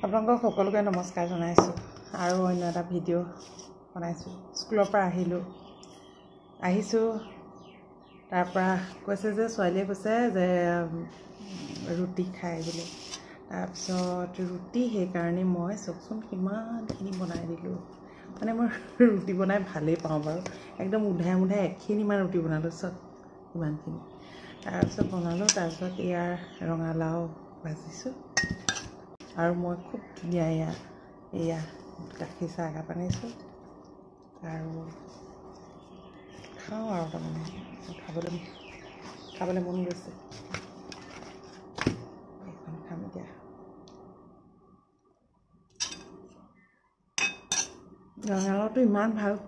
আপোনালোকক সকলোকে নমস্কাৰ জনাইছোঁ আৰু অন্য এটা ভিডিঅ' বনাইছোঁ। স্কুলৰ পৰা আহিছোঁ তাৰ পৰা কৈছে যে ছোৱালীয়ে কৈছে যে ৰুটি খাই বুলি। তাৰপিছত ৰুটি সেইকাৰণে মই চাওকচোন কিমানখিনি বনাই দিলোঁ। মানে মই ৰুটি বনাই ভালেই পাওঁ বাৰু, একদম উধাই এখিনিমান ৰুটি বনালোঁ চব ইমানখিনি। তাৰপিছত বনালোঁ, তাৰপিছত ইয়াৰ ৰঙালাও ভাজিছোঁ আৰু মই খুব ধুনীয়া এয়া গাখীৰ চাহ একাপ আনিছোঁ আৰু খাওঁ আৰু তাৰমানে খাবলৈ মন গৈছে। এইখন খাম এতিয়া। ৰঙালাওটো ইমান ভাল,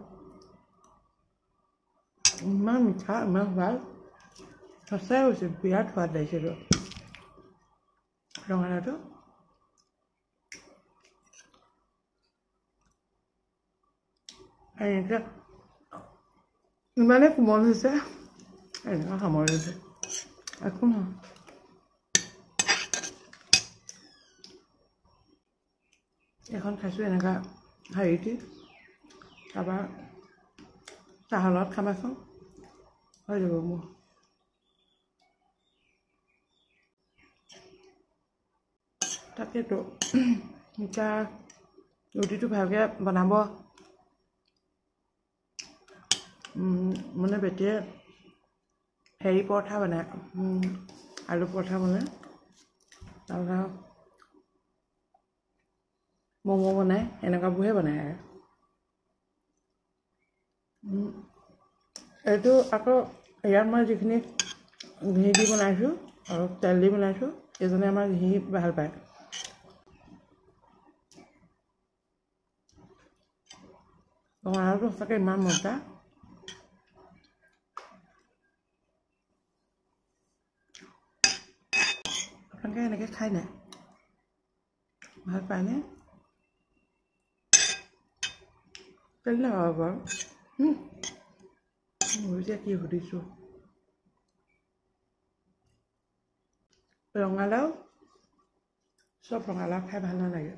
ইমান মিঠা, ইমান ভাল, সঁচাই হৈছে বিৰাট সোৱাদ লাগিছে ৰঙালাওটো। এনেকৈ ইমানেই কোমল হৈছে, এনেকুৱা সামৰি হৈছে একো নহয়। এখন খাইছোঁ এনেকুৱা হেৰি দি, তাৰপৰা চাহৰ লগত খাবাচোন, হৈ যাব মোৰ। তাকেতো এতিয়া ৰুটিটো ভালকৈ বনাব মানে বেটিয়ে হেৰি পৰঠা বনায়, আলু পৰঠা বনায়, তাৰপিছত ম'ম' বনায়, এনেকুৱাবোৰহে বনায় আৰু এইটো আকৌ ইয়াত মই যিখিনি ঘি দি বনাইছোঁ আৰু তেল দি বনাইছোঁ, এইজনে আমাৰ ঘি ভাল পায়। ৰঙালাওটো সঁচাকৈ ইমান মজা। আপোনালোকে এনেকৈ খাই নাই? ভাল পায়নে? কেলে নাপাব বাৰু? মই এতিয়া কি সুধিছোঁ। ৰঙালাও চব ৰঙালাও খাই ভাল নালাগে।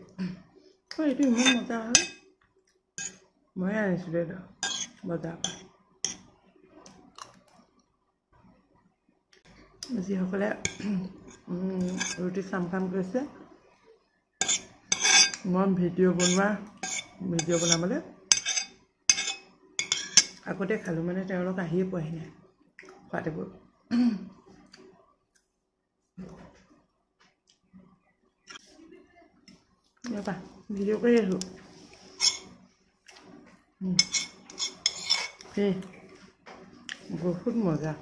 এইটো ইমান মজা হয়, ময়ে আনিছিলোঁ এইটো বজাৰৰ পৰা। যিসকলে ৰুটি চাম কৰিছে, মই ভিডিঅ' বনাবলৈ আগতে খালোঁ, মানে তেওঁলোক আহিয়ে পোৱাহি নাই খোৱাটিবোৰ। ভিডিঅ' কৰি আছোঁ। বহুত মজা।